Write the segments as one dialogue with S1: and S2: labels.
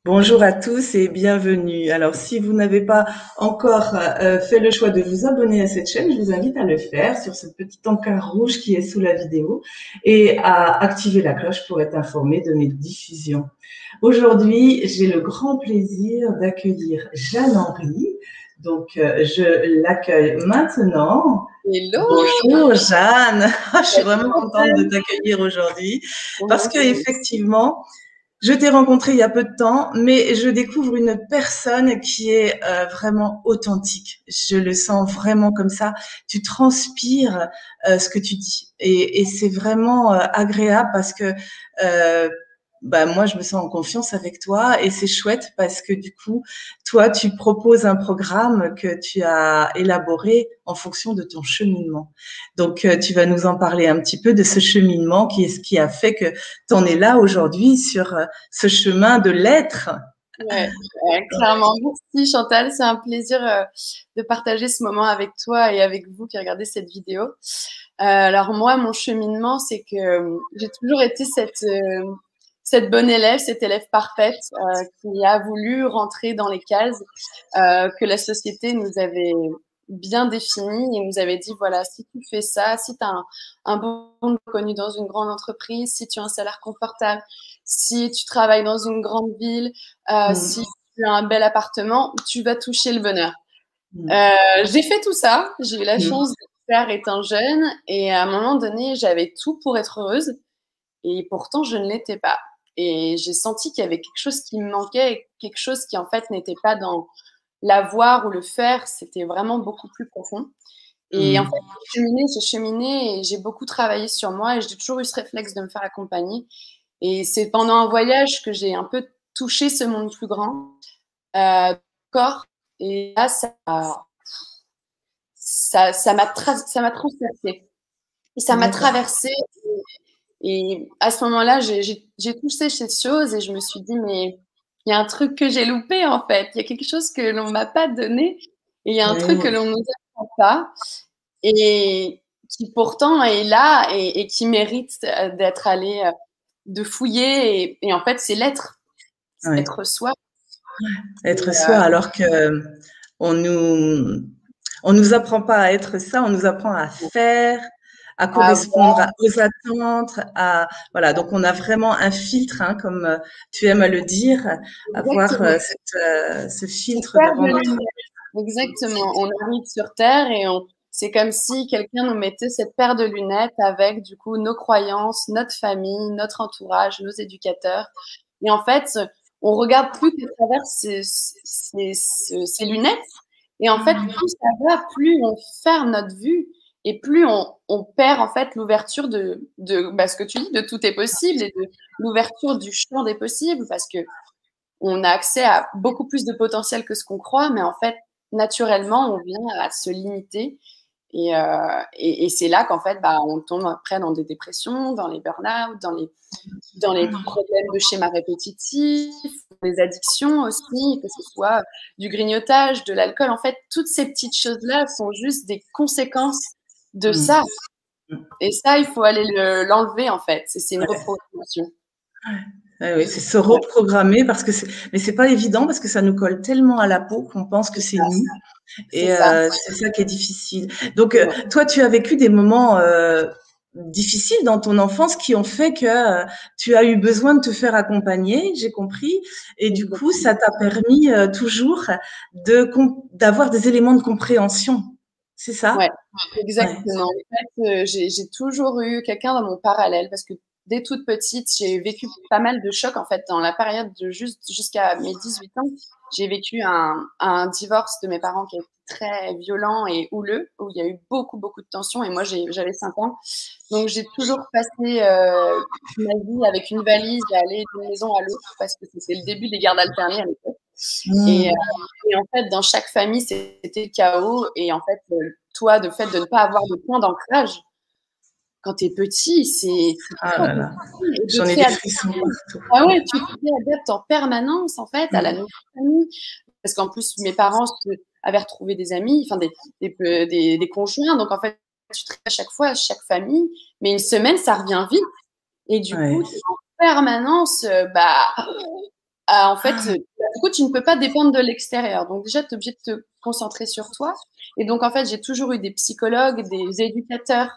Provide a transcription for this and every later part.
S1: Bonjour à tous et bienvenue. Alors, si vous n'avez pas encore fait le choix de vous abonner à cette chaîne, je vous invite à le faire sur ce petit encart rouge qui est sous la vidéo et à activer la cloche pour être informé de mes diffusions. Aujourd'hui, j'ai le grand plaisir d'accueillir Jeanne-Henri. Donc, je l'accueille maintenant.
S2: Hello!
S1: Bonjour Jeanne, je suis
S2: Salut
S1: vraiment contente de
S2: Chantal!
S1: t'accueillir aujourd'hui parce
S2: Moi
S1: que
S2: aussi.
S1: effectivement, je t'ai rencontré il y a peu de temps, mais je découvre une personne qui est vraiment authentique. Je le sens vraiment comme ça. Tu transpires ce que tu dis, et c'est vraiment agréable parce que moi, je me sens en confiance avec toi, et c'est chouette parce que du coup, toi, tu proposes un programme que tu as élaboré en fonction de ton cheminement. Donc, tu vas nous en parler un petit peu de ce cheminement qui est ce qui a fait que tu en es là aujourd'hui sur ce chemin de l'être.
S2: Clairement. Merci Chantal, c'est un plaisir de partager ce moment avec toi et avec vous qui regardez cette vidéo. Alors moi, mon cheminement, c'est que j'ai toujours été cette bonne élève, cette élève parfaite qui a voulu rentrer dans les cases que la société nous avait bien définies et nous avait dit, voilà, si tu fais ça, si tu as un bon connu dans une grande entreprise, si tu as un salaire confortable, si tu travailles dans une grande ville, si
S1: Mm,
S2: tu as un bel appartement, tu vas toucher le bonheur.
S1: mm,
S2: J'ai fait tout ça, j'ai eu la
S1: mm.
S2: chance de le faire étant jeune et à un moment donné, j'avais tout pour être heureuse et pourtant je ne l'étais pas. Et j'ai senti qu'il y avait quelque chose qui me manquait, quelque chose qui en fait n'était pas dans l'avoir ou le faire, c'était vraiment beaucoup plus profond. Et en fait,
S1: Mm.
S2: j'ai cheminé et j'ai beaucoup travaillé sur moi et j'ai toujours eu ce réflexe de me faire accompagner. Et c'est pendant un voyage que j'ai un peu touché ce monde plus grand, corps. Et là, ça m'a transpercé. Et ça m'a
S1: D'accord.
S2: traversé. Et à ce moment-là, j'ai touché ces choses et je me suis dit, mais il y a un truc que j'ai loupé en fait. Il y a quelque chose que l'on m'a pas donné et il y a un truc que
S1: Oui,
S2: l'on nous apprend pas et qui pourtant est là et qui mérite d'être allé, de fouiller. Et en fait, c'est l'être, c'est
S1: oui.
S2: être soi. Et,
S1: Être soi, alors que on nous on nous apprend pas à être ça, on nous apprend à faire, à
S2: à
S1: correspondre aux attentes, à voilà. Donc on a vraiment un filtre, hein, comme tu aimes à le dire, avoir
S2: exactement.
S1: ce
S2: Une
S1: filtre
S2: paire
S1: devant
S2: de
S1: notre.
S2: lunettes. Exactement. On arrive sur Terre et c'est comme si quelqu'un nous mettait cette paire de lunettes avec, du coup, nos croyances, notre famille, notre entourage, nos éducateurs. Et en fait, on regarde plus qu'à travers ces lunettes. Et en fait, plus ça va, plus on ferme notre vue et plus on perd, en fait, l'ouverture ce que tu dis, de tout est possible et de l'ouverture du champ des possibles parce que on a accès à beaucoup plus de potentiel que ce qu'on croit, mais en fait, naturellement, on vient à se limiter. Et c'est là qu'en fait, on tombe après dans des dépressions, dans les burn-out, dans les problèmes de schéma répétitifs, des addictions aussi, que ce soit du grignotage, de l'alcool. En fait, toutes ces petites choses-là sont juste des conséquences de
S1: Mm.
S2: ça. Et ça, il faut aller l'enlever, en fait. C'est une reprogrammation.
S1: Ouais, oui, c'est se reprogrammer parce que mais c'est pas évident parce que ça nous colle tellement à la peau qu'on pense que
S2: C'est
S1: c'est
S2: ça.
S1: nous.
S2: C'est
S1: Et
S2: ça.
S1: c'est ça qui est difficile. Donc,
S2: Ouais.
S1: toi, tu as vécu des moments difficiles dans ton enfance qui ont fait que tu as eu besoin de te faire accompagner, j'ai compris. Et du coup, ça t'a permis toujours d'avoir des éléments de compréhension. C'est
S2: Ouais,
S1: ça? Ouais.
S2: exactement. En fait, j'ai toujours eu quelqu'un dans mon parallèle parce que dès toute petite, j'ai vécu pas mal de chocs en fait dans la période de juste jusqu'à mes 18 ans. J'ai vécu un divorce de mes parents qui a été très violent et houleux, où il y a eu beaucoup de tensions et moi j'avais 5 ans. Donc j'ai toujours passé ma vie avec une valise à aller d'une maison à l'autre parce que c'était le début des gardes alternés à l'époque. Et,
S1: Mmh.
S2: et en fait, dans chaque famille, c'était le chaos. Et en fait, toi, le fait de ne pas avoir de point d'ancrage quand tu es petit, c'est
S1: Ah
S2: pas
S1: là là,
S2: possible. Et de
S1: j'en ai
S2: te
S1: des
S2: réadapter.
S1: frissons partout.
S2: Ah ouais, tu te réadaptes en permanence, en fait, à la
S1: Mmh.
S2: nouvelle famille. Parce qu'en plus, mes parents avaient retrouvé des amis, enfin des conjoints. Donc, en fait, tu te à chaque fois à chaque famille. Mais une semaine, ça revient vite. Et du coup,
S1: Ouais.
S2: tu es en permanence, En fait, du coup, tu ne peux pas dépendre de l'extérieur. Donc déjà, tu es obligé de te concentrer sur toi. Et donc, en fait, j'ai toujours eu des psychologues, des éducateurs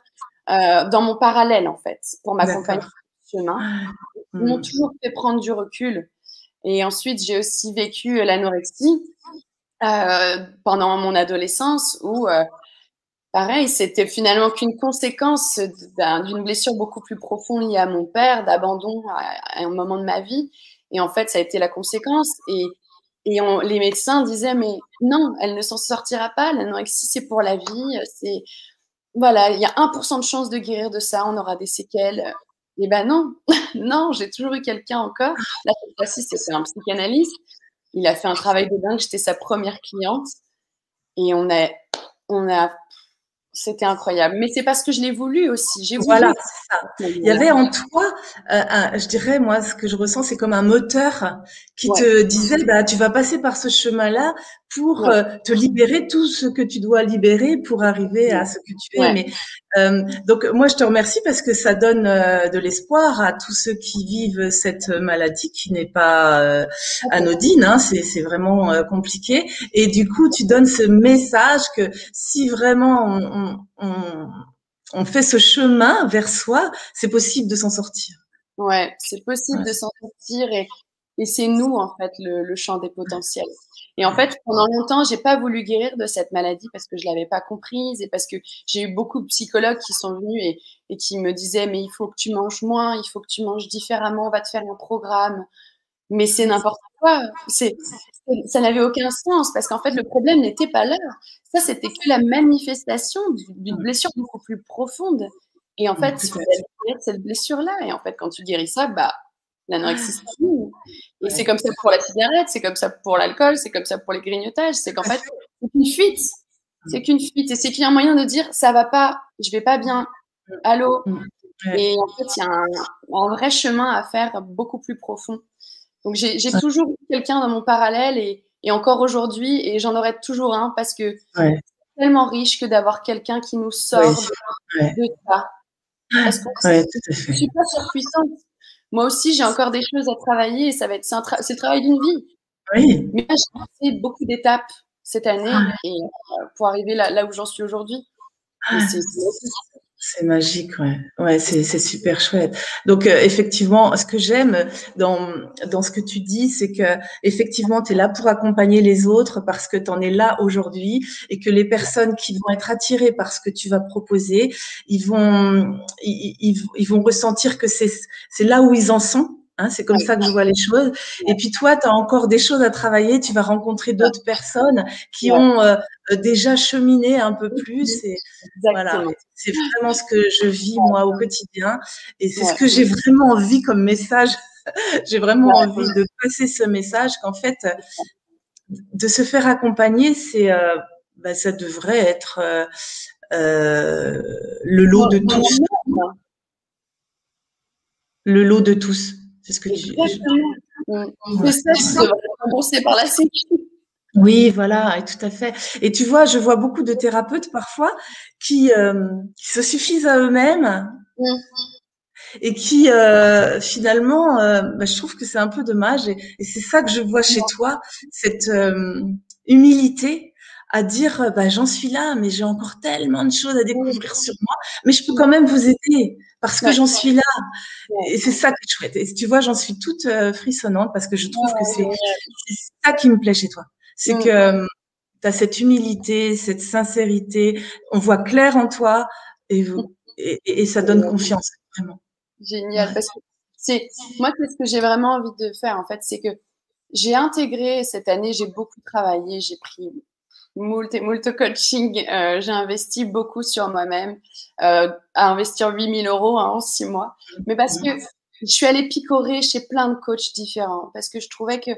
S2: dans mon parallèle, en fait, pour m'accompagner
S1: D'accord.
S2: sur le chemin. Ils m'ont
S1: Mmh.
S2: toujours fait prendre du recul. Et ensuite, j'ai aussi vécu l'anorexie pendant mon adolescence où, pareil, c'était finalement qu'une conséquence d'une blessure beaucoup plus profonde liée à mon père, d'abandon à un moment de ma vie. Et en fait, ça a été la conséquence. Les médecins disaient, mais non, elle ne s'en sortira pas. L'anorexie, c'est pour la vie. Voilà, il y a 1% de chance de guérir de ça. On aura des séquelles. Et ben non, non, j'ai toujours eu quelqu'un encore. Là, cette fois-ci, c'était un psychanalyste. Il a fait un travail de dingue. J'étais sa première cliente. Et on a c'était incroyable. Mais c'est parce que je l'ai voulu aussi. J'ai voulu.
S1: Voilà, c'est ça. Il y avait en toi, je dirais, moi, ce que je ressens, c'est comme un moteur qui
S2: Ouais,
S1: te disait, bah, tu vas passer par ce chemin-là pour
S2: ouais,
S1: te libérer tout ce que tu dois libérer pour arriver à ce que tu es.
S2: ouais.
S1: Mais donc, moi, je te remercie parce que ça donne de l'espoir à tous ceux qui vivent cette maladie qui n'est pas anodine. Hein, c'est vraiment compliqué. Et du coup, tu donnes ce message que si vraiment on fait ce chemin vers soi, c'est possible de s'en sortir.
S2: Ouais, c'est possible
S1: Ouais,
S2: de s'en sortir et c'est nous, en fait, le champ des potentiels. Et en fait, pendant longtemps, j'ai pas voulu guérir de cette maladie parce que je l'avais pas comprise et parce que j'ai eu beaucoup de psychologues qui sont venus et qui me disaient, mais il faut que tu manges moins, il faut que tu manges différemment, on va te faire un programme. Mais c'est n'importe quoi. Ça n'avait aucun sens parce qu'en fait, le problème n'était pas là. Ça, c'était que la manifestation d'une blessure beaucoup plus profonde. Et en fait, il
S1: tout
S2: faut
S1: à fait.
S2: guérir cette blessure-là. Et en fait, quand tu guéris ça, bah, l'anorexie, c'est fini. Et c'est
S1: Ouais,
S2: comme ça pour la cigarette, c'est comme ça pour l'alcool, c'est comme ça pour les grignotages. C'est qu'en
S1: tout à
S2: fait,
S1: fait.
S2: c'est qu'une fuite. C'est qu'une fuite. Et c'est qu'il y a un moyen de dire, ça va pas, je vais pas bien. Allô?
S1: Ouais.
S2: Et en fait, il y a un vrai chemin à faire beaucoup plus profond. Donc j'ai toujours eu quelqu'un dans mon parallèle et encore aujourd'hui, et j'en aurai toujours un parce que
S1: Ouais.
S2: c'est tellement riche que d'avoir quelqu'un qui nous
S1: Oui.
S2: sort
S1: Ouais.
S2: de ça. Parce que
S1: Ouais, tout à
S2: je
S1: fait.
S2: suis pas surpuissante. Moi aussi, j'ai encore des choses à travailler et ça va être c'est le travail d'une vie.
S1: Oui.
S2: Mais là, j'ai passé beaucoup d'étapes cette année et pour arriver là où j'en suis aujourd'hui. Et c'est magique.
S1: C'est magique, ouais. Ouais, c'est super chouette. Donc effectivement, ce que j'aime dans ce que tu dis, c'est que effectivement, tu es là pour accompagner les autres parce que tu en es là aujourd'hui et que les personnes qui vont être attirées par ce que tu vas proposer, ils vont ressentir que c'est là où ils en sont. Hein, c'est comme
S2: Ouais,
S1: ça que je vois les choses. Et puis toi, tu as encore des choses à travailler. Tu vas rencontrer d'autres personnes qui
S2: ouais,
S1: ont déjà cheminé un peu plus. Et voilà,
S2: exactement.
S1: c'est vraiment ce que je vis moi au quotidien et c'est ce
S2: Ouais,
S1: que j'ai vraiment envie comme message. J'ai vraiment
S2: ouais,
S1: envie de passer ce message qu'en fait, de se faire accompagner, bah, ça devrait être euh, le lot de tous,
S2: ouais.
S1: le lot de tous. C'est ce que
S2: Exactement. C'est
S1: ouais.
S2: ça qui devrait être remboursé par la Sécu.
S1: Oui, voilà, et tout à fait. Et tu vois, je vois beaucoup de thérapeutes parfois qui se suffisent à eux-mêmes
S2: Mm.
S1: et qui finalement, bah, je trouve que c'est un peu dommage et c'est ça que je vois chez toi, cette humilité à dire bah, j'en suis là, mais j'ai encore tellement de choses à découvrir sur moi, mais je peux quand même vous aider parce que
S2: Ouais,
S1: j'en suis là
S2: ouais,
S1: et c'est ça qui est chouette. Et tu vois, j'en suis toute frissonnante parce que je trouve que
S2: ouais,
S1: c'est ça qui me plaît chez toi, c'est
S2: ouais.
S1: que tu as cette humilité, cette sincérité, on voit clair en toi et ça donne confiance vraiment.
S2: Génial.
S1: Ouais.
S2: Parce que moi, c'est ce que j'ai vraiment envie de faire, en fait, c'est que j'ai intégré cette année, j'ai beaucoup travaillé, j'ai pris moult et moult coaching, j'ai investi beaucoup sur moi-même, à investir 8 000 € hein, en 6 mois. Mais parce que je suis allée picorer chez plein de coachs différents, parce que je trouvais que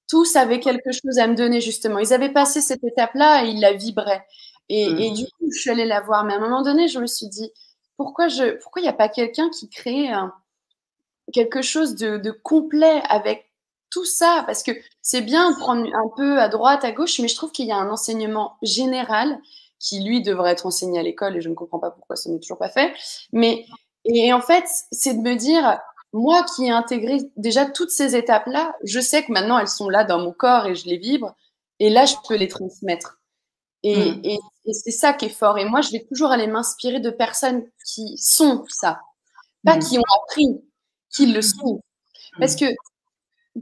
S2: tous avaient quelque chose à me donner, justement. Ils avaient passé cette étape-là et ils la vibraient. Et du coup, je suis allée la voir. Mais à un moment donné, je me suis dit, pourquoi il n'y a pas quelqu'un qui crée quelque chose de complet avec tout ça? Parce que c'est bien de prendre un peu à droite, à gauche, mais je trouve qu'il y a un enseignement général qui, lui, devrait être enseigné à l'école et je ne comprends pas pourquoi ce n'est toujours pas fait. Mais, et en fait, c'est de me dire, moi qui ai intégré déjà toutes ces étapes-là, je sais que maintenant elles sont là dans mon corps et je les vibre. Et là, je peux les transmettre. Et c'est ça qui est fort. Et moi, je vais toujours aller m'inspirer de personnes qui sont ça, pas qui ont appris, qui le sont. Parce que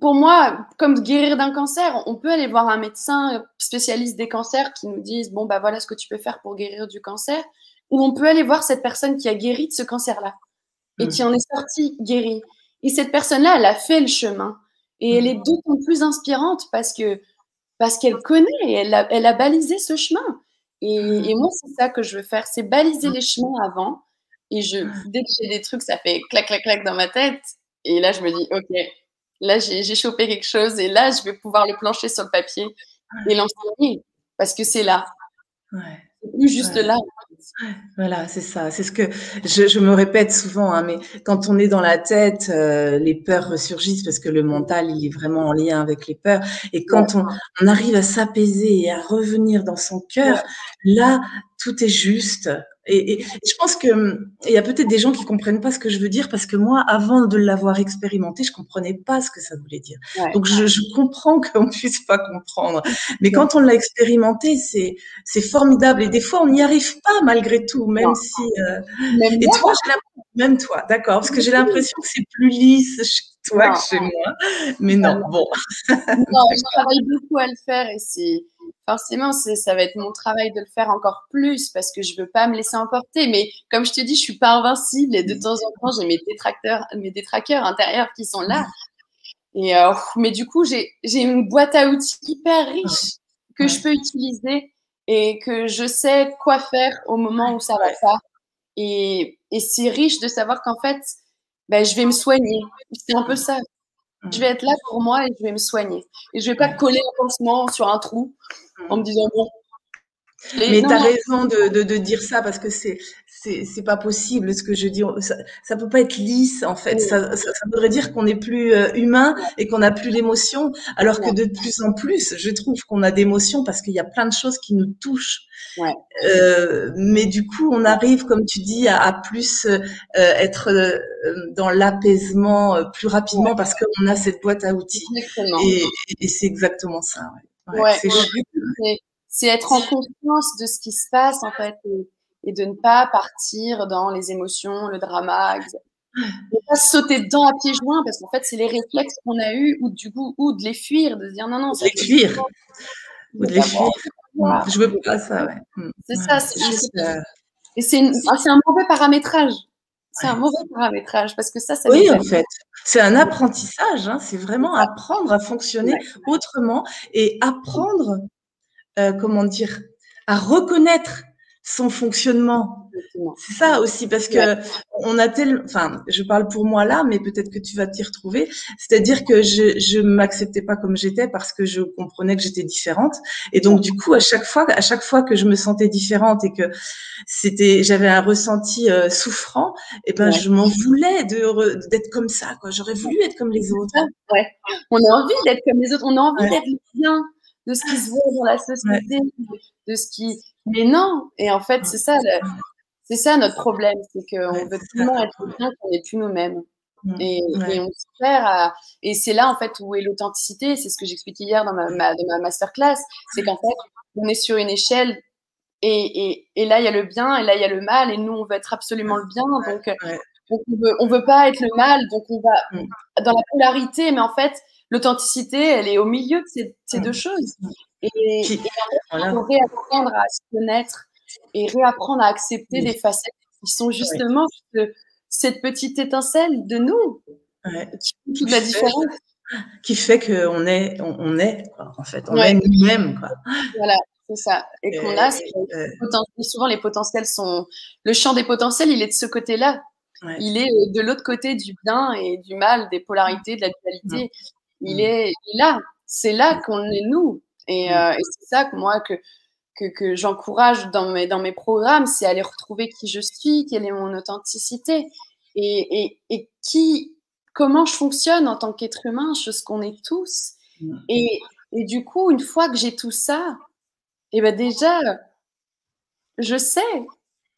S2: pour moi, comme guérir d'un cancer, on peut aller voir un médecin spécialiste des cancers qui nous dise bon bah voilà ce que tu peux faire pour guérir du cancer, ou on peut aller voir cette personne qui a guéri de ce cancer-là et qui en est sortie guérie. Et cette personne-là, elle a fait le chemin et elle est d'autant plus inspirante parce qu'elle connaît et elle a balisé ce chemin. Et moi, c'est ça que je veux faire, c'est baliser les chemins avant. Et dès que j'ai des trucs, ça fait clac, clac, clac dans ma tête. Et là, je me dis, OK, là, j'ai chopé quelque chose. Et là, je vais pouvoir le plancher sur le papier et l'enseigner. Parce que c'est là. C'est plus juste là.
S1: Voilà, c'est ça. C'est ce que je me répète souvent, hein, mais quand on est dans la tête, les peurs ressurgissent parce que le mental, il est vraiment en lien avec les peurs. Et quand on arrive à s'apaiser et à revenir dans son cœur, là, tout est juste. Et je pense que il y a peut-être des gens qui comprennent pas ce que je veux dire parce que moi, avant de l'avoir expérimenté, je comprenais pas ce que ça voulait dire. Donc je comprends qu'on puisse pas comprendre, mais quand on l'a expérimenté, c'est formidable. Et des fois, on n'y arrive pas malgré tout, même si.
S2: Même
S1: et toi, même toi, d'accord, parce que j'ai l'impression que c'est plus lisse chez toi que chez moi. Mais non, bon.
S2: Non, je travaille beaucoup à le faire et c'est forcément ça va être mon travail de le faire encore plus parce que je veux pas me laisser emporter. Mais comme je te dis, je suis pas invincible et de temps en temps j'ai mes détraqueurs intérieurs qui sont là. Et mais du coup j'ai une boîte à outils hyper riche que je peux utiliser et que je sais quoi faire au moment où ça va pas. Et c'est riche de savoir qu'en fait, ben, je vais me soigner. C'est un peu ça. Je vais être là pour moi et je vais me soigner. Et je vais pas coller un pansement sur un trou en me disant bon.
S1: Mais tu as raison de dire ça parce que c'est pas possible ce que je dis. Ça peut pas être lisse en fait. Ça voudrait dire qu'on n'est plus humain et qu'on n'a plus d'émotions. Alors que de plus en plus, je trouve qu'on a d'émotions parce qu'il y a plein de choses qui nous touchent. Mais du coup, on arrive, comme tu dis, à plus être dans l'apaisement plus rapidement parce qu'on a cette boîte à outils. Et c'est exactement ça.
S2: C'est être en conscience de ce qui se passe en fait et de ne pas partir dans les émotions, le drama, ne pas se sauter dedans à pieds joints parce qu'en fait c'est les réflexes qu'on a eus ou du coup ou de les fuir, de se dire non
S1: de les fuir ou de les fuir. Je veux pas ça.
S2: C'est ça. Et c'est un mauvais paramétrage. C'est un mauvais paramétrage parce que ça
S1: oui, en fait, c'est un apprentissage. Hein, c'est vraiment apprendre à fonctionner autrement et apprendre, comment dire, à reconnaître son fonctionnement. C'est ça aussi, parce que on a enfin, je parle pour moi là, mais peut-être que tu vas t'y retrouver. C'est-à-dire que je m'acceptais pas comme j'étais parce que je comprenais que j'étais différente. Et donc, du coup, à chaque fois que je me sentais différente et que j'avais un ressenti souffrant, et ben, je m'en voulais d'être comme ça, quoi. J'aurais voulu être comme les autres.
S2: On a envie d'être comme les autres. On a envie d'être bien de ce qui se voit dans la société, de ce qui. Mais non. Et en fait, c'est ça notre problème, c'est qu'on veut tellement être bien qu'on n'est plus nous-mêmes. Et on se perd et c'est là en fait où est l'authenticité. C'est ce que j'expliquais hier dans ma masterclass. C'est qu'en fait, on est sur une échelle et là il y a le bien et là il y a le mal et nous on veut être absolument le bien. Donc on veut pas être le mal. Donc on va dans la polarité, mais en fait l'authenticité elle est au milieu de ces deux choses. Et en fait, il faut réapprendre à se connaître et réapprendre à accepter des facettes qui sont justement cette petite étincelle de nous qui fait toute la différence.
S1: Qui fait qu'on est, quoi, en fait, on est nous-mêmes, quoi.
S2: Voilà, c'est ça. Et qu'on a, souvent les potentiels le champ des potentiels, il est de ce côté-là. Il est de l'autre côté du bien et du mal, des polarités, de la dualité. Il est là. C'est là qu'on est nous. Et c'est ça que moi, que j'encourage dans mes programmes, c'est aller retrouver qui je suis, quelle est mon authenticité et comment je fonctionne en tant qu'être humain, chose qu'on est tous. Et du coup, une fois que j'ai tout ça, et ben déjà, je sais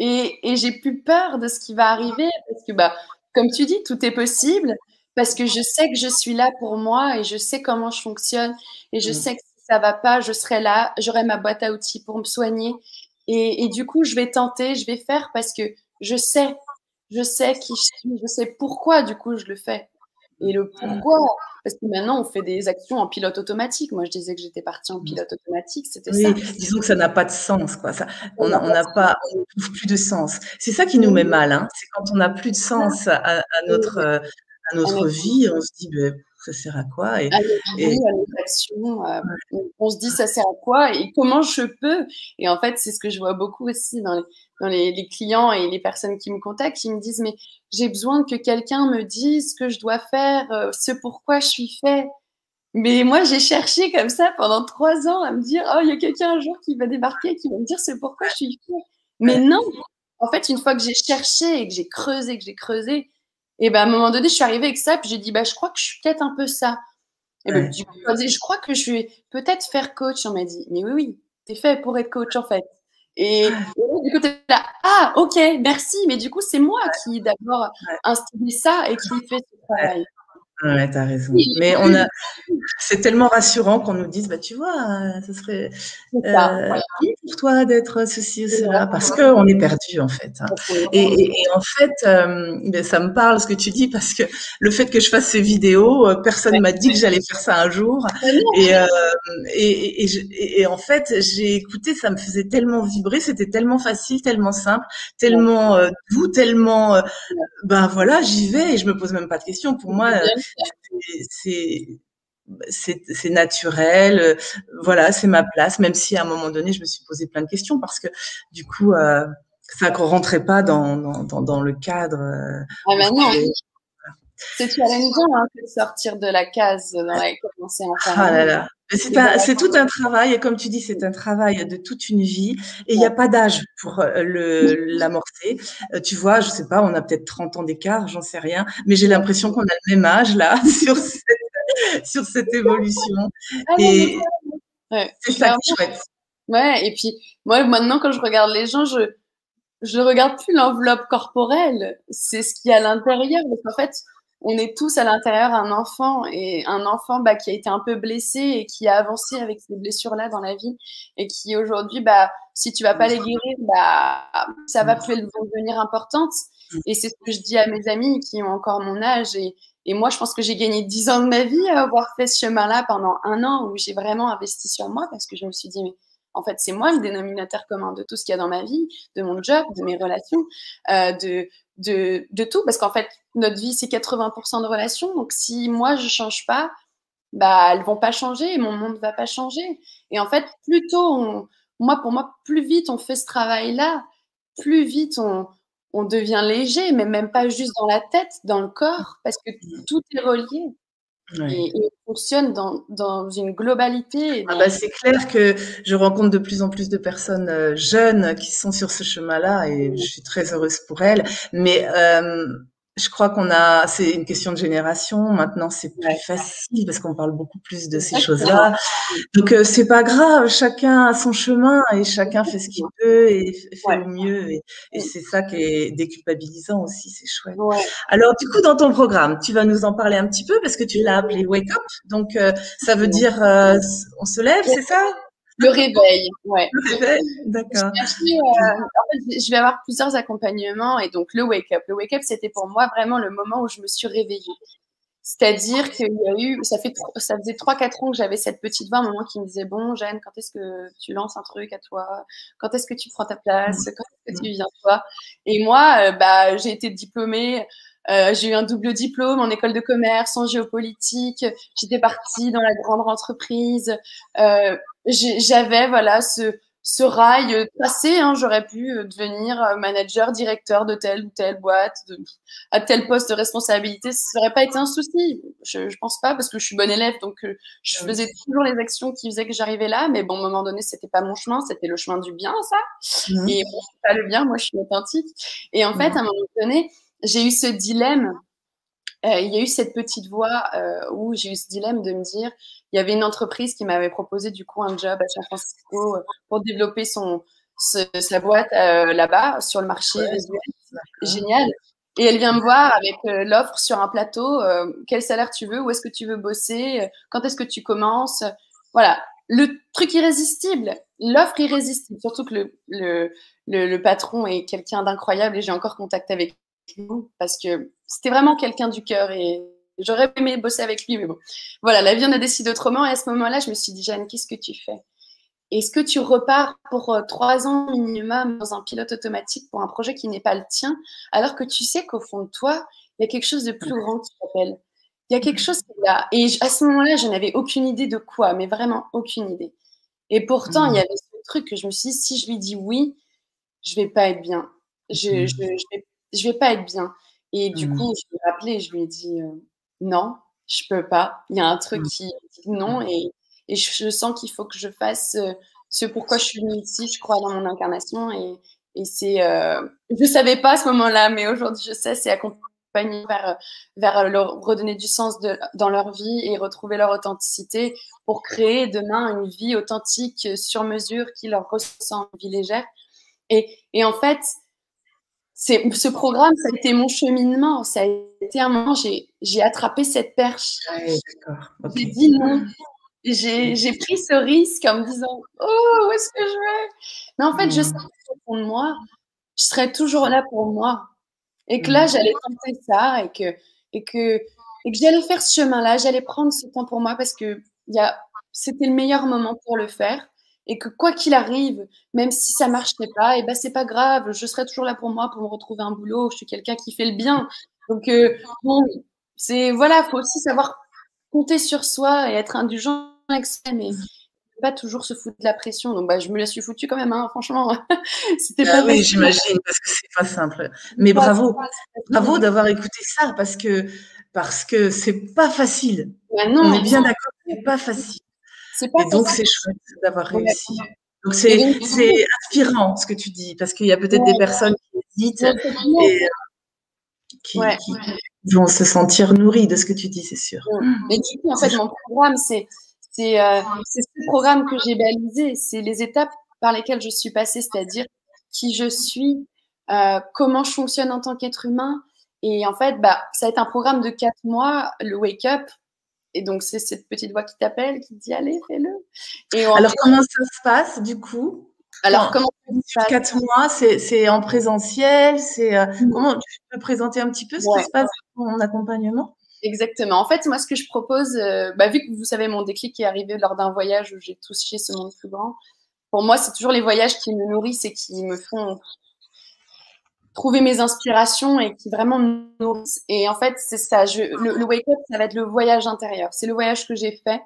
S2: et j'ai plus peur de ce qui va arriver parce que comme tu dis, tout est possible parce que je sais que je suis là pour moi et je sais comment je fonctionne et je sais que si ça va pas, je serai là, j'aurai ma boîte à outils pour me soigner et du coup, je vais tenter, je vais faire parce que je sais, je sais qui je suis, je sais pourquoi du coup je le fais. Et le pourquoi, parce que maintenant on fait des actions en pilote automatique. Moi, je disais que j'étais partie en pilote automatique, c'était ça.
S1: Oui, disons que ça n'a pas de sens, quoi. Ça,
S2: On n'a
S1: on
S2: pas
S1: n'a pas, on trouve plus de sens. C'est ça qui nous met mal, hein. C'est quand on n'a plus de sens à notre vie, on se dit, ben, ça sert à quoi?
S2: à notre
S1: Et
S2: vie, à nos actions. On se dit ça sert à quoi et comment je peux. Et en fait, c'est ce que je vois beaucoup aussi dans les clients et les personnes qui me contactent, qui me disent mais j'ai besoin que quelqu'un me dise ce que je dois faire, ce pourquoi je suis fait. Mais moi, j'ai cherché comme ça pendant 3 ans à me dire oh il y a quelqu'un un jour qui va débarquer qui va me dire ce pourquoi je suis fait. Mais
S1: ouais,
S2: non, en fait, une fois que j'ai cherché et que j'ai creusé, et ben à un moment donné, je suis arrivée avec ça, puis j'ai dit bah je crois que je suis peut-être un peu ça. Et ben,
S1: ouais.
S2: du coup, elle dit, je crois que je vais peut-être faire coach. On m'a dit, mais oui, oui, t'es fait pour être coach, en fait. Et là, du coup, t'es là, ah, ok, merci. Mais du coup, c'est moi qui, d'abord, installé ça et qui fait ce
S1: Ouais,
S2: travail.
S1: ouais, t'as raison.
S2: Et
S1: Mais
S2: plus,
S1: c'est tellement rassurant qu'on nous dise, bah, tu vois, ce serait
S2: c'est ça.
S1: bien pour toi d'être ceci ou cela, parce
S2: Exactement.
S1: qu'on est perdu en fait, hein.
S2: Parce qu'on est
S1: Et,
S2: perdu.
S1: en fait, ben, ça me parle ce que tu dis parce que le fait que je fasse ces vidéos, personne
S2: Ouais.
S1: m'a dit que j'allais faire ça un jour.
S2: Mais non,
S1: Et, et en fait, j'ai écouté, ça me faisait tellement vibrer, c'était tellement facile, tellement simple,
S2: ouais.
S1: tellement doux, tellement, ben voilà, j'y vais et je me pose même pas de questions. Pour moi,
S2: C'est bien.
S1: c'est c'est naturel, voilà, c'est ma place, même si à un moment donné, je me suis posé plein de questions parce que du coup, ça ne rentrait pas dans le cadre
S2: Ah,
S1: où je
S2: maintenant,
S1: pouvais.
S2: c'est challengeant hein, que de sortir de la case dans laquelle on s'est
S1: Ah là
S2: enfermé.
S1: là.
S2: Mais dans la
S1: C'est tout un travail et comme tu dis, c'est un travail de toute une vie et il n'y a pas d'âge pour l'amorcer. Tu vois, je sais pas, on a peut-être 30 ans d'écart, j'en sais rien, mais j'ai
S2: ouais.
S1: l'impression qu'on a le même âge là sur cette évolution
S2: Ah non, mais
S1: et
S2: ouais,
S1: c'est ça qui
S2: clairement.
S1: est chouette.
S2: Ouais, et puis moi maintenant quand je regarde les gens, je regarde plus l'enveloppe corporelle, c'est ce qu'il y a à l'intérieur. Parce qu'en fait, on est tous à l'intérieur un enfant et un enfant bah, qui a été un peu blessé et qui a avancé avec ces blessures-là dans la vie et qui aujourd'hui, bah, si tu vas pas les guérir, bah, ça va plus devenir importante. Et c'est ce que je dis à mes amis qui ont encore mon âge. Et moi, je pense que j'ai gagné 10 ans de ma vie à avoir fait ce chemin-là pendant un an où j'ai vraiment investi sur moi parce que je me suis dit, mais en fait, c'est moi le dénominateur commun de tout ce qu'il y a dans ma vie, de mon job, de mes relations, de tout. Parce qu'en fait, notre vie, c'est 80% de relations. Donc, si moi, je change pas, bah, elles vont pas changer et mon monde va pas changer. Et en fait, pour moi, plus vite on fait ce travail-là, plus vite on devient léger, mais même pas juste dans la tête, dans le corps, parce que tout est relié
S1: Ouais.
S2: et on fonctionne dans une globalité. Et
S1: Ah
S2: dans...
S1: bah, c'est clair que je rencontre de plus en plus de personnes jeunes qui sont sur ce chemin-là et je suis très heureuse pour elles. Mais je crois c'est une question de génération. Maintenant, c'est plus
S2: Ouais,
S1: facile parce qu'on parle beaucoup plus de ces
S2: exactement.
S1: choses-là. Donc c'est pas grave, chacun a son chemin et chacun fait ce qu'il peut et fait
S2: Ouais.
S1: au mieux. Et c'est ça qui est déculpabilisant aussi, c'est chouette.
S2: Ouais.
S1: Alors du coup, dans ton programme, tu vas nous en parler un petit peu parce que tu l'as appelé Wake Up. Donc ça veut dire on se lève, c'est ça?
S2: Le réveil, ouais.
S1: Le réveil? D'accord.
S2: En fait, je vais avoir plusieurs accompagnements et donc le wake up. Le wake up, c'était pour moi vraiment le moment où je me suis réveillée. C'est-à-dire qu'il y a eu, ça faisait 3-4 ans que j'avais cette petite voix, à un moment qui me disait, bon, Jeanne, quand est-ce que tu lances un truc à toi? Quand est-ce que tu prends ta place? Quand est-ce que tu viens, toi? Et moi, bah, j'ai été diplômée, j'ai eu un double diplôme en école de commerce, en géopolitique. J'étais partie dans la grande entreprise. Euh, J'avais, voilà, ce rail tracé, hein, j'aurais pu devenir manager, directeur de telle ou telle boîte, à tel poste de responsabilité, ça n'aurait pas été un souci. Je pense pas parce que je suis bonne élève, donc je faisais toujours les actions qui faisaient que j'arrivais là. Mais bon, à un moment donné, c'était pas mon chemin, c'était le chemin du bien, ça. Et
S1: Mhm.
S2: moi, c'est pas le bien, moi, je suis authentique. Et en fait, à un moment donné, j'ai eu ce dilemme. Il y a eu cette petite voix où j'ai eu ce dilemme de me dire, il y avait une entreprise qui m'avait proposé du coup un job à San Francisco pour développer sa boîte là-bas sur le marché des US. Génial. Et elle vient me voir avec l'offre sur un plateau. Quel salaire tu veux? Où est-ce que tu veux bosser? Quand est-ce que tu commences? Voilà. Le truc irrésistible, l'offre irrésistible. Surtout que le patron est quelqu'un d'incroyable et j'ai encore contact avec lui parce que c'était vraiment quelqu'un du cœur et j'aurais aimé bosser avec lui, mais bon. Voilà, la vie en a décidé autrement et à ce moment-là, je me suis dit, Jeanne, qu'est-ce que tu fais? Est-ce que tu repars pour 3 ans minimum dans un pilote automatique pour un projet qui n'est pas le tien, alors que tu sais qu'au fond de toi, il y a quelque chose de plus grand qui t'appelle. Il y a quelque chose qui est là. Et à ce moment-là, je n'avais aucune idée de quoi, mais vraiment aucune idée. Et pourtant, il y avait ce truc que je me suis dit, si je lui dis oui, je vais pas être bien. Je vais pas être bien. Et du coup, je l'ai rappelé, je lui ai dit non, je peux pas. Il y a un truc qui dit non et je sens qu'il faut que je fasse ce pourquoi je suis venue ici. Je crois dans mon incarnation et c'est. Je savais pas à ce moment-là, mais aujourd'hui je sais, c'est accompagner vers leur redonner du sens dans leur vie et retrouver leur authenticité pour créer demain une vie authentique sur mesure qui leur ressemble, une vie légère. Et en fait, ce programme, ça a été mon cheminement. Ça a été un moment, j'ai attrapé cette perche.
S1: Ouais, d'accord.
S2: J'ai
S1: Ok.
S2: dit non. J'ai pris ce risque en me disant oh, où est-ce que je vais? Mais en fait, je sais qu'au fond de moi, je serais toujours là pour moi. Et que là, j'allais tenter ça et que j'allais faire ce chemin-là, j'allais prendre ce temps pour moi parce que c'était le meilleur moment pour le faire. Et que quoi qu'il arrive, même si ça marchait pas, et ben c'est pas grave, je serai toujours là pour moi pour me retrouver un boulot. Je suis quelqu'un qui fait le bien. Donc bon, voilà, faut aussi savoir compter sur soi et être indulgent avec soi, mais pas toujours se foutre de la pression. Donc je me la suis foutue quand même, hein, franchement. C'était
S1: Ah
S2: pas
S1: oui,
S2: facile.
S1: j'imagine, parce que c'est pas simple. Mais bravo, bravo d'avoir écouté ça, parce que c'est pas facile.
S2: Ben
S1: On
S2: non,
S1: est bien d'accord, c'est pas facile.
S2: c'est pas
S1: Et donc
S2: facile.
S1: c'est chouette d'avoir
S2: Ouais.
S1: réussi. Donc
S2: Et donc, du coup,
S1: c'est inspirant ce que tu dis, parce qu'il y a peut-être des
S2: ouais,
S1: personnes qui hésitent
S2: ouais, c'est bon.
S1: et
S2: Ouais.
S1: qui vont se sentir nourries de ce que tu dis, c'est sûr.
S2: Et du coup, en
S1: C'est
S2: fait, mon programme, c'est ce programme que j'ai balisé. C'est les étapes par lesquelles je suis passée, c'est-à-dire qui je suis, comment je fonctionne en tant qu'être humain. Et en fait, ça va être un programme de 4 mois, le Wake Up. Et donc, c'est cette petite voix qui t'appelle, qui te dit, allez, fais-le. Et en
S1: Alors,
S2: fait,
S1: comment ça se passe, du coup?
S2: alors, comment ça se
S1: Sur
S2: passe?
S1: 4 mois, c'est en présentiel? Comment tu peux présenter un petit peu ce qui
S2: Ouais.
S1: se passe dans ton accompagnement?
S2: Exactement. En fait, moi, ce que je propose, vu que vous savez, mon déclic est arrivé lors d'un voyage où j'ai touché ce monde plus grand. Pour moi, c'est toujours les voyages qui me nourrissent et qui me font trouver mes inspirations et qui vraiment me nourrissent. Et en fait, c'est ça. Le Wake Up, ça va être le voyage intérieur. C'est le voyage que j'ai fait,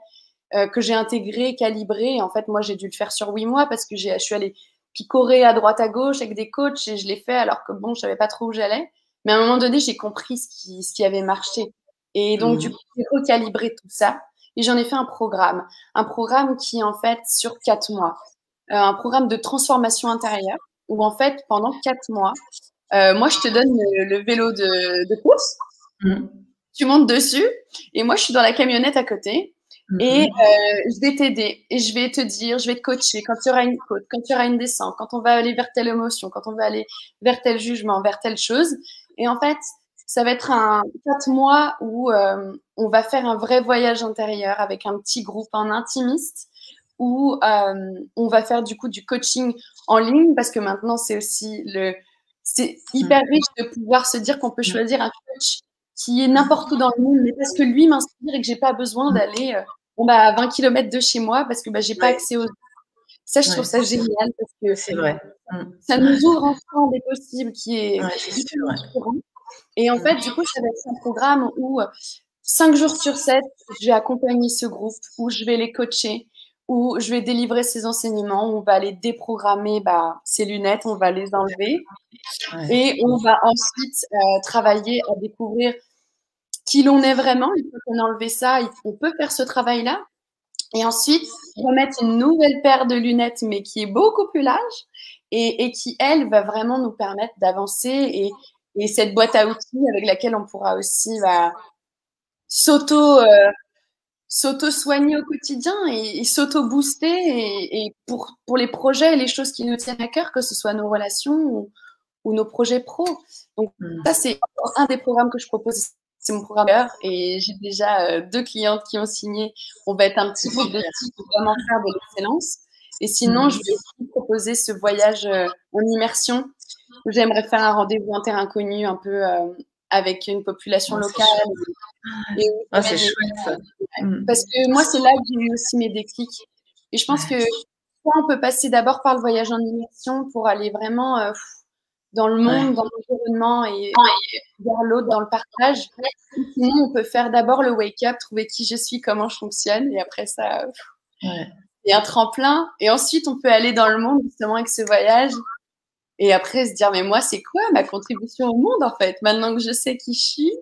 S2: que j'ai intégré, calibré. Et en fait, moi, j'ai dû le faire sur 8 mois parce que je suis allée picorer à droite à gauche avec des coachs et je l'ai fait alors que bon, je savais pas trop où j'allais. Mais à un moment donné, j'ai compris ce qui avait marché. Et donc, du coup, j'ai recalibré tout ça et j'en ai fait un programme. Un programme qui est en fait sur 4 mois. Un programme de transformation intérieure où en fait, pendant 4 mois, moi, je te donne le vélo de course, tu montes dessus et moi, je suis dans la camionnette à côté et je vais t'aider et je vais te dire, je vais te coacher quand il y aura une côte, quand il y aura une descente, quand on va aller vers telle émotion, quand on va aller vers tel jugement, vers telle chose. Et en fait, ça va être un 4 mois où on va faire un vrai voyage intérieur avec un petit groupe, un intimiste, où on va faire du coup du coaching en ligne parce que maintenant c'est hyper riche de pouvoir se dire qu'on peut choisir un coach qui est n'importe où dans le monde, mais parce que lui m'inspire et que j'ai pas besoin d'aller à 20 km de chez moi parce que j'ai pas accès aux. Ça, je trouve ça génial parce que
S1: C'est vrai.
S2: ça nous ouvre un champ des possibles qui est
S1: Ouais, c'est sûr,
S2: hyper
S1: ouais.
S2: inspirant. Et en fait, du coup, ça va être un programme où 5 jours sur 7, je vais accompagner ce groupe, où je vais les coacher, où je vais délivrer ces enseignements, où on va aller déprogrammer ces lunettes, on va les enlever.
S1: Ouais.
S2: Et on va ensuite travailler à découvrir qui l'on est vraiment. Une fois qu'on a enlevé ça, on peut faire ce travail-là. Et ensuite, remettre une nouvelle paire de lunettes, mais qui est beaucoup plus large et qui, elle, va vraiment nous permettre d'avancer. Et cette boîte à outils avec laquelle on pourra aussi s'auto, s'auto-soigner au quotidien et s'auto-booster et pour les projets et les choses qui nous tiennent à cœur, que ce soit nos relations ou nos projets pro. Donc ça, c'est un des programmes que je propose. C'est mon programme et j'ai déjà 2 clientes qui ont signé. On va être un petit groupe de filles pour vraiment faire de l'excellence. Et sinon, je vais aussi proposer ce voyage en immersion où j'aimerais faire un rendez-vous en terre inconnue un peu avec une population locale.
S1: C'est chouette ça.
S2: Parce que moi, c'est là que j'ai eu aussi mes déclics. Et je pense que on peut passer d'abord par le voyage en immersion pour aller vraiment dans le monde, dans l'environnement et vers l'autre, dans le partage. Sinon, on peut faire d'abord le wake-up, trouver qui je suis, comment je fonctionne, et après ça, c'est un tremplin. Et ensuite, on peut aller dans le monde justement avec ce voyage. Et après, se dire, mais moi, c'est quoi ma contribution au monde, en fait? Maintenant que je sais qui je suis,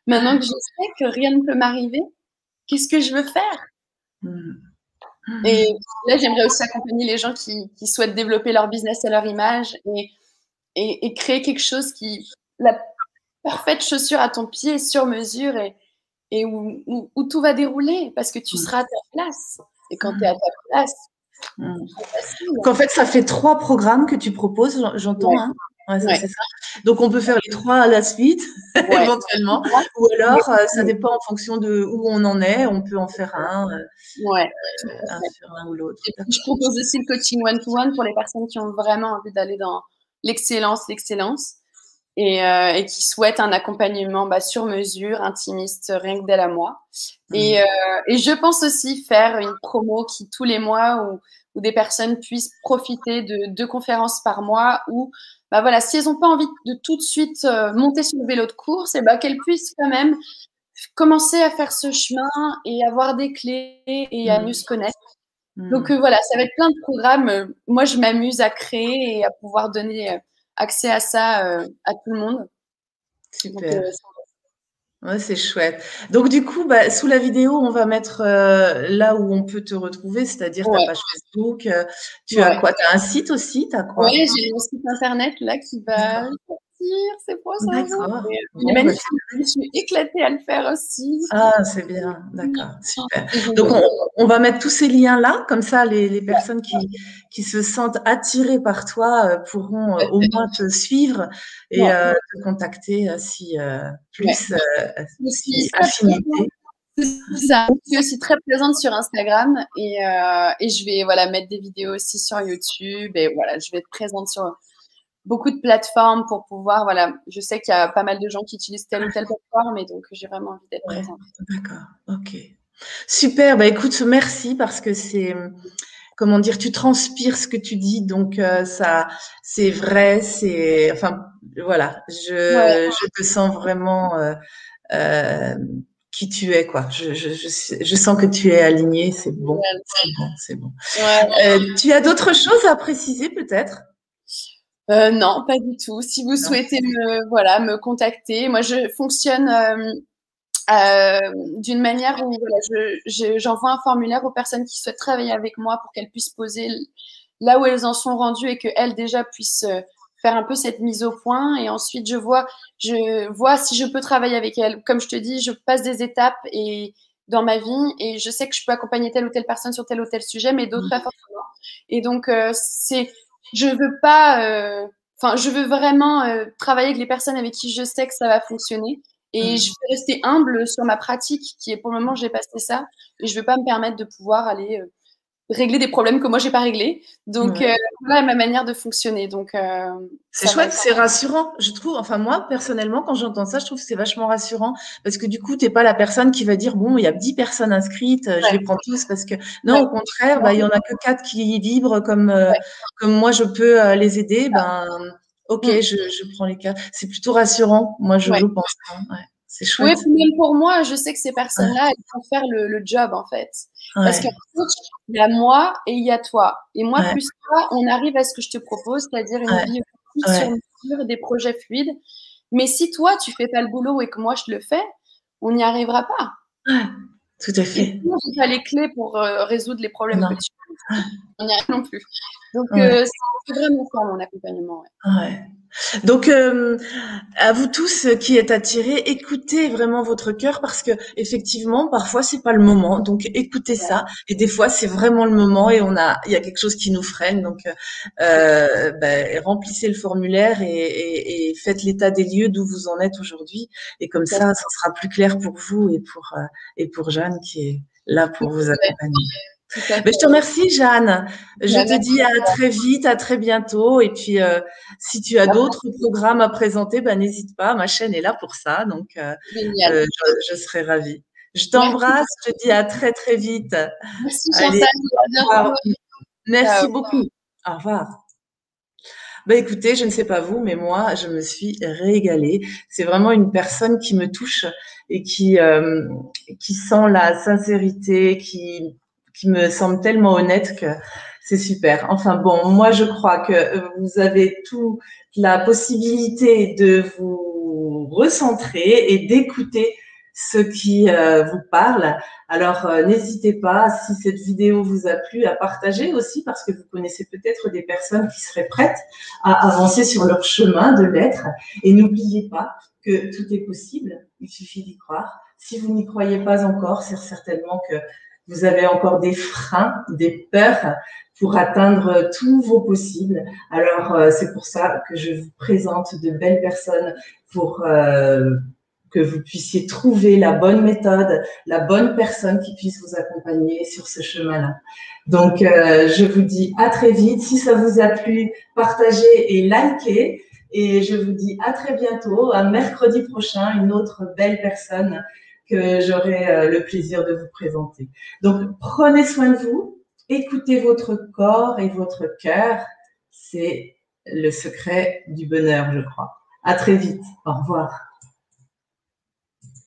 S2: maintenant que je sais que rien ne peut m'arriver, qu'est-ce que je veux faire? Et là, j'aimerais aussi accompagner les gens qui souhaitent développer leur business et leur image et créer quelque chose la parfaite chaussure à ton pied sur mesure et où tout va dérouler parce que tu seras à ta place. Et quand tu es à ta place,
S1: donc en fait, ça fait 3 programmes que tu proposes, j'entends. C'est ça. Donc on peut faire les 3 à la suite, éventuellement. Ou alors, ça dépend en fonction de où on en est, on peut en faire un sur un ou l'autre.
S2: Je propose aussi le coaching one-to-one pour les personnes qui ont vraiment envie d'aller dans l'excellence et qui souhaitent un accompagnement sur mesure, intimiste, rien que d'elle à moi. Et je pense aussi faire une promo qui, tous les mois, où des personnes puissent profiter de 2 conférences par mois où, voilà, si elles n'ont pas envie de tout de suite monter sur le vélo de course, qu'elles puissent quand même commencer à faire ce chemin et avoir des clés et à mieux se connaître. Donc voilà, ça va être plein de programmes. Moi, je m'amuse à créer et à pouvoir donner accès à ça à tout le monde.
S1: Super. C'est chouette. Donc du coup, sous la vidéo, on va mettre là où on peut te retrouver, c'est-à-dire ta page Facebook. Tu as quoi? Tu as un site aussi? Tu as quoi?
S2: Oui, j'ai mon site internet là qui va sortir, c'est pour ça.
S1: D'accord.
S2: Il est magnifique. Je suis éclatée à le faire aussi.
S1: Ah, c'est bien. D'accord. Super. Donc on va mettre tous ces liens-là, comme ça les personnes qui se sentent attirées par toi pourront au moins te suivre et te contacter si plus si affinité.
S2: C'est ça. Je suis aussi très présente sur Instagram et je vais mettre des vidéos aussi sur YouTube et je vais être présente sur beaucoup de plateformes pour pouvoir, je sais qu'il y a pas mal de gens qui utilisent telle ou telle plateforme et donc j'ai vraiment envie d'être présente.
S1: D'accord, ok. Super, écoute, merci parce que c'est, comment dire, tu transpires ce que tu dis, donc ça, c'est vrai, voilà, je te sens vraiment qui tu es, quoi. Je sens que tu es alignée, c'est bon, c'est bon. Tu as d'autres choses à préciser peut-être?
S2: Non, pas du tout. Si vous souhaitez me contacter, moi je fonctionne d'une manière où j'envoie un formulaire aux personnes qui souhaitent travailler avec moi pour qu'elles puissent poser là où elles en sont rendues et qu'elles déjà puissent faire un peu cette mise au point. Et ensuite, je vois si je peux travailler avec elles. Comme je te dis, je passe des étapes dans ma vie et je sais que je peux accompagner telle ou telle personne sur tel ou tel sujet, mais d'autres pas forcément. Et donc, je veux vraiment travailler avec les personnes avec qui je sais que ça va fonctionner. Et je vais rester humble sur ma pratique, qui est pour le moment, j'ai passé ça. Et je ne vais pas me permettre de pouvoir aller régler des problèmes que moi, je n'ai pas réglés. Donc, voilà ma manière de fonctionner. Donc,
S1: c'est chouette, c'est rassurant, je trouve. Enfin, moi, personnellement, quand j'entends ça, je trouve que c'est vachement rassurant. Parce que du coup, tu n'es pas la personne qui va dire, bon, il y a 10 personnes inscrites, je les prends tous. Parce que non, au contraire, il y en a que 4 qui vibrent comme moi, je peux les aider. Ok, je prends les 4. C'est plutôt rassurant, moi, je pense. C'est chouette.
S2: Oui, même pour moi, je sais que ces personnes-là, elles vont faire le job, en fait. Parce qu'en fait, il y a moi et il y a toi. Et moi, plus toi, on arrive à ce que je te propose, c'est-à-dire une vie sur mesure, des projets fluides. Mais si toi, tu fais pas le boulot et que moi, je le fais, on n'y arrivera pas.
S1: Tout à fait.
S2: Et moi, j'ai pas les clés pour résoudre les problèmes que tu as. On n'y arrive non plus. Donc, c'est vraiment ça, mon accompagnement.
S1: Donc, à vous tous qui êtes attirés, écoutez vraiment votre cœur parce que effectivement, parfois c'est pas le moment. Donc, écoutez ça. Et des fois, c'est vraiment le moment et il y a quelque chose qui nous freine. Donc, ben, remplissez le formulaire et faites l'état des lieux d'où vous en êtes aujourd'hui. Et comme ça sera plus clair pour vous et pour Jeanne qui est là pour vous accompagner. Mais je te remercie, Jeanne. Je te dis à très vite, à très bientôt. Et puis, si tu as d'autres programmes à présenter, ben, n'hésite pas. Ma chaîne est là pour ça. Donc, je serai ravie. Je t'embrasse. Je te dis à très, très vite.
S2: Merci
S1: Allez,
S2: Chantal.
S1: merci beaucoup. Au revoir. Ben, écoutez, je ne sais pas vous, mais moi, je me suis régalée. C'est vraiment une personne qui me touche et qui sent la sincérité, qui me semble tellement honnête que c'est super. Enfin bon, moi je crois que vous avez toute la possibilité de vous recentrer et d'écouter ce qui vous parle. Alors n'hésitez pas, si cette vidéo vous a plu, à partager aussi parce que vous connaissez peut-être des personnes qui seraient prêtes à avancer sur leur chemin de l'être. Et n'oubliez pas que tout est possible, il suffit d'y croire. Si vous n'y croyez pas encore, c'est certainement que vous avez encore des freins, des peurs pour atteindre tous vos possibles. Alors, c'est pour ça que je vous présente de belles personnes pour que vous puissiez trouver la bonne méthode, la bonne personne qui puisse vous accompagner sur ce chemin-là. Donc, je vous dis à très vite. Si ça vous a plu, partagez et likez. Et je vous dis à très bientôt, à mercredi prochain, une autre belle personne que j'aurai le plaisir de vous présenter. Donc, prenez soin de vous, écoutez votre corps et votre cœur. C'est le secret du bonheur, je crois. À très vite. Au revoir.